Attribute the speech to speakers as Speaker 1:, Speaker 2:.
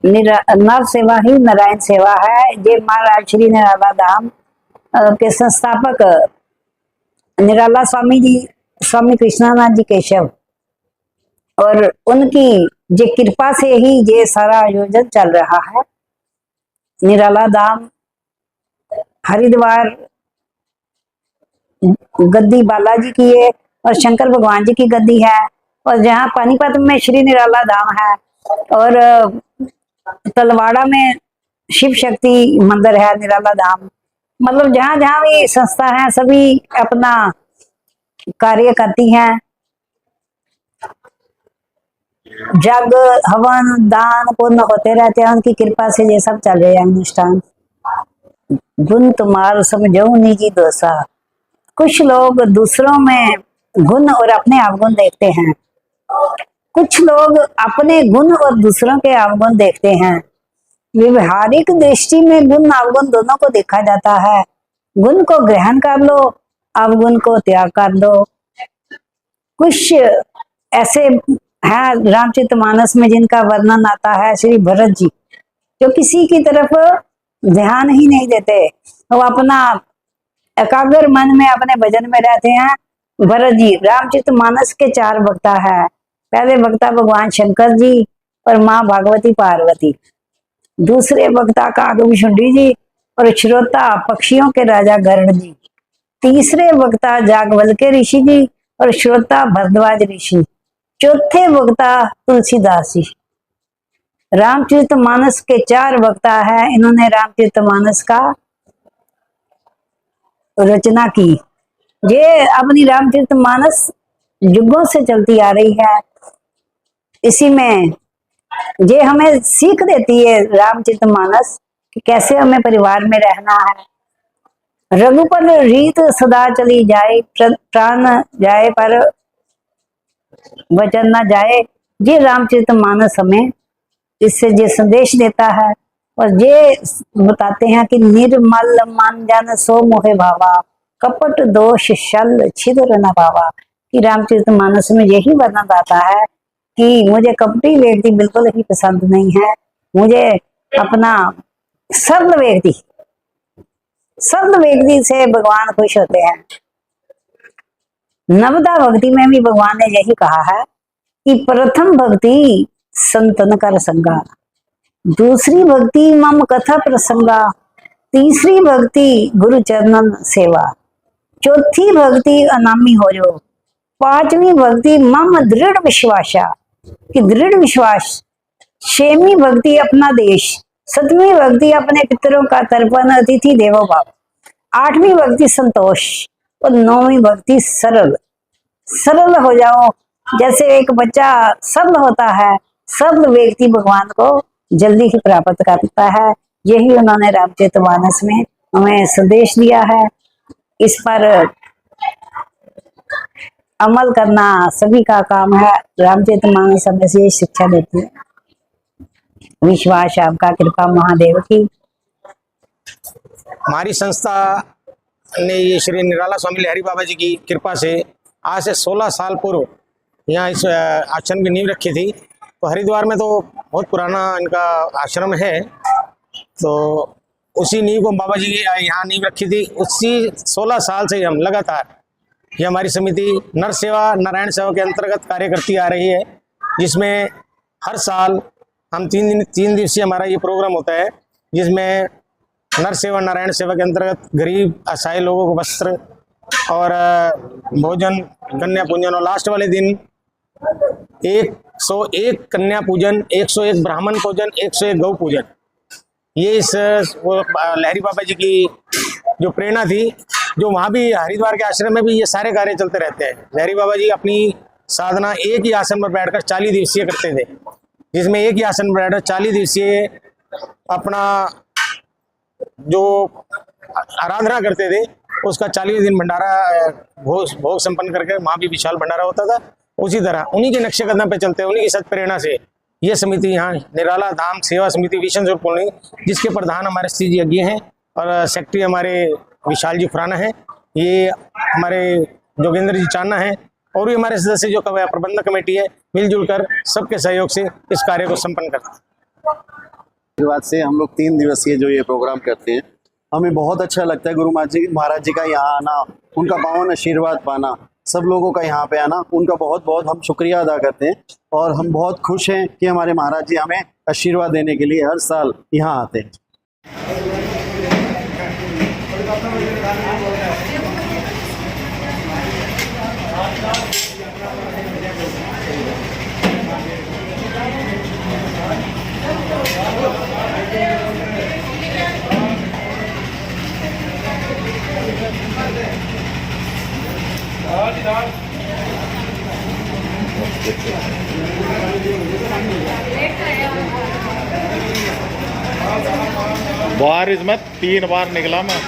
Speaker 1: नर सेवा ही नारायण सेवा है। ये महाराज श्री निराला धाम के संस्थापक निराला स्वामी जी, स्वामी कृष्णानंद जी केशव, और उनकी जे कृपा से ही ये सारा आयोजन चल रहा है। निराला धाम हरिद्वार गद्दी बालाजी की है और शंकर भगवान जी की गद्दी है, और जहाँ पानीपत में श्री निराला धाम है, और तलवाड़ा में शिव शक्ति मंदिर है निराला धाम। मतलब जहाँ जहाँ भी संस्था है सभी अपना कार्य करती हैं। जग हवन दान पुण्य होते रहते हैं, उनकी कृपा से ये सब चल रहे हैं अनुष्ठान। गुण तुम्हार समझो निजी दोषा। कुछ लोग दूसरों में गुण और अपने अवगुण देखते हैं, कुछ लोग अपने गुण और दूसरों के अवगुण देखते हैं। व्यवहारिक दृष्टि में गुण अवगुण दोनों को देखा जाता है। गुण को ग्रहण कर लो, अवगुण को त्याग कर दो। कुछ ऐसे हैं रामचरितमानस में जिनका वर्णन आता है, श्री भरत जी जो किसी की तरफ ध्यान ही नहीं देते, वो अपना एकाग्र मन में अपने भजन में रहते हैं। भरत जी रामचरितमानस के 4 वक्ता है। पहले वक्ता भगवान शंकर जी और माँ भागवती पार्वती, दूसरे वक्ता काकभूषुंडी जी और श्रोता पक्षियों के राजा गरुड़ जी, तीसरे वक्ता जागवल्क्य ऋषि जी और श्रोता भरद्वाज ऋषि, चौथे वक्ता तुलसीदास जी। रामचरितमानस के 4 वक्ता है। इन्होंने रामचरितमानस का रचना की। ये अपनी रामचरितमानस युगों से चलती आ रही है। इसी में ये हमें सीख देती है रामचरितमानस कि कैसे हमें परिवार में रहना है। रघुपल रीत सदा चली जाए, प्राण जाए पर वचन न जाए। ये रामचरितमानस हमें इससे ये संदेश देता है, और ये बताते हैं कि निर्मल मन जन सो मोहे भावा, कपट दोष शल छिद्र न भावा। कि रामचरितमानस में यही वर्णन आता है कि मुझे कपटी व्यक्ति बिल्कुल ही पसंद नहीं है। मुझे अपना सरल व्यक्ति से भगवान खुश होते हैं। नवदा भक्ति में भी भगवान ने यही कहा है कि प्रथम भक्ति संतन कर संगा, दूसरी भक्ति मम कथा प्रसंगा, तीसरी भक्ति गुरु चरणन सेवा, चौथी भक्ति अनामी हो जो, 5वीं भक्ति मम दृढ़ विश्वासा कि दृढ़ विश्वास, 6वीं भक्ति अपना देश, 7वीं भक्ति अपने पितरों का तर्पण अतिथि देवो भाव, 8वीं भक्ति संतोष और 9वीं भक्ति सरल। सरल हो जाओ, जैसे एक बच्चा सरल होता है, सरल व्यक्ति भगवान को जल्दी ही प्राप्त करता है। यही उन्होंने रामचरितमानस में हमें संदेश दिया है। इस पर अमल करना सभी का काम है। रामचरितमानस हमें से शिक्षा देती है। विश्वास आपका, कृपा महादेव की।
Speaker 2: हमारी संस्था ने ये श्री निराला स्वामी लहरी बाबा जी की कृपा से आज से 16 साल पूर्व यहाँ इस आश्रम की नींव रखी थी। तो हरिद्वार में तो बहुत पुराना इनका आश्रम है, तो उसी नींव को बाबा जी की यहाँ नींव रखी थी। उसी 16 साल से हम लगातार ये हमारी समिति नर सेवा नारायण सेवा के अंतर्गत कार्य करती आ रही है, जिसमें हर साल हम 3 दिवसीय हमारा ये प्रोग्राम होता है, जिसमें नर सेवा नारायण सेवा के अंतर्गत गरीब असहाय लोगों को वस्त्र और भोजन, कन्या पूजन, और लास्ट वाले दिन 101 कन्या पूजन, 101 ब्राह्मण पूजन, 101 गौ पूजन। ये इस लहरी बाबा जी की जो प्रेरणा थी, जो वहाँ भी हरिद्वार के आश्रम में भी ये सारे कार्य चलते रहते हैं। लहरी बाबा जी अपनी साधना एक ही आसन पर बैठकर 40 दिवसीय करते थे, जिसमें एक ही आसन पर बैठकर 40 दिवसीय अपना जो आराधना करते थे उसका 40 दिन भंडारा भोग संपन्न करके वहाँ भी विशाल भंडारा होता था। उसी तरह उन्हीं के नक्शे कदम पे चलते हैं, उन्हीं की सत प्रेरणा से ये समिति यहाँ निराला धाम सेवा समिति विशन पुणे, जिसके प्रधान हमारे श्री जी यज्ञ हैं और सेक्रेटरी हमारे विशाल जी खुराना है, ये हमारे जोगेंद्र जी चाना है, और भी हमारे सदस्य जो प्रबंधक कमेटी है, मिलजुल कर सबके सहयोग से इस कार्य को संपन्न करते हैं।
Speaker 3: के बाद से हम लोग 3 दिवसीय जो ये प्रोग्राम करते हैं, हमें बहुत अच्छा लगता है गुरु महाराज जी का यहाँ आना, उनका पावन आशीर्वाद पाना, सब लोगों का यहाँ पे आना, उनका बहुत बहुत हम शुक्रिया अदा करते हैं। और हम बहुत खुश हैं कि हमारे महाराज जी हमें आशीर्वाद देने के लिए हर साल यहाँ आते हैं।
Speaker 4: बारिश में 3 बार निकला मैं।